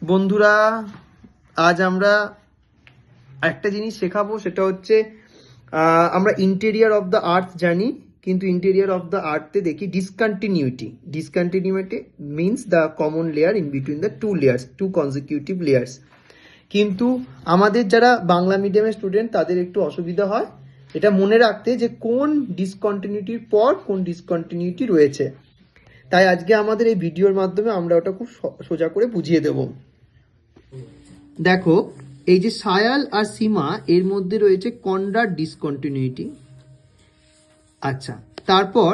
বন্ধুরা, আজ আমরা একটা জিনিস শেখাবো, সেটা হচ্ছে আমরা ইন্টেরিয়ার অফ দ্য আর্থ জানি, কিন্তু ইন্টেরিয়ার অফ দ্য আর্থে দেখি discontinuity means the common layer in between the two consecutive layers. কিন্তু আমাদের যারা বাংলা মিডিয়ামের স্টুডেন্ট তাদের একটু অসুবিধা হয় এটা মনে রাখতে যে কোন ডিসকন্টিনিউটির পর কোন ডিসকন্টিনিউটি রয়েছে। তাই আজকে আমাদের এই ভিডিওর মাধ্যমে আমরা ওটা খুব সোজা করে বুঝিয়ে দেব। দেখো, এই যে সায়াল আর সীমা এর মধ্যে রয়েছে কনরাড ডিসকন্টিনিউটি। আচ্ছা, তারপর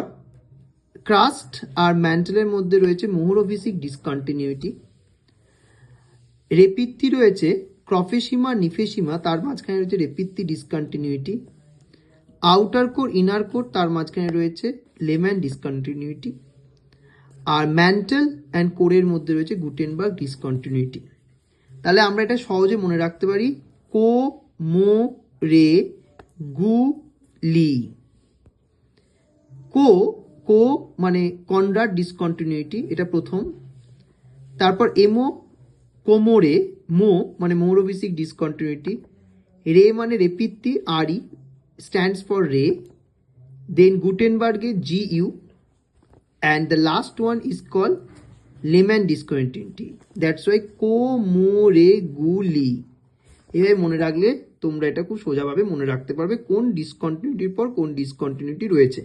ক্রাস্ট আর ম্যান্টেলের মধ্যে রয়েছে মোহরোভিসিক ডিসকন্টিনিউটি। রেপিত্তি রয়েছে ক্রফেসীমা নিফেসীমা, তার মাঝখানে রয়েছে Repetti discontinuity. Outer core inner core, তার মাঝখানে রয়েছে লেম্যান ডিসকন্টিনিউটি। আর ম্যান্টেল অ্যান্ড কোরের মধ্যে রয়েছে গুটেনবার্গ ডিসকন্টিনিউটি। তাহলে আমরা এটা সহজে মনে রাখতে পারি, কো মো রে গু লি। কো মানে কনরাড ডিসকন্টিনিউটি, এটা প্রথম। তারপর এমো কোমোরে, মো মানে মোহরোভিসিক ডিসকন্টিনিউটি। রে মানে রেপিত্তি, আর ই স্ট্যান্ডস ফর রে। দেন গুটেনবার্গে GU, and the last one is called Lehmann discontinuity. That's why co-mo-re-gu-li. এভাবে মনে রাখলে তোমরা এটা খুব সোজাভাবে মনে রাখতে পারবে কোন ডিসকন্টিনিউটির পর কোন ডিসকন্টিনিউটি রয়েছে।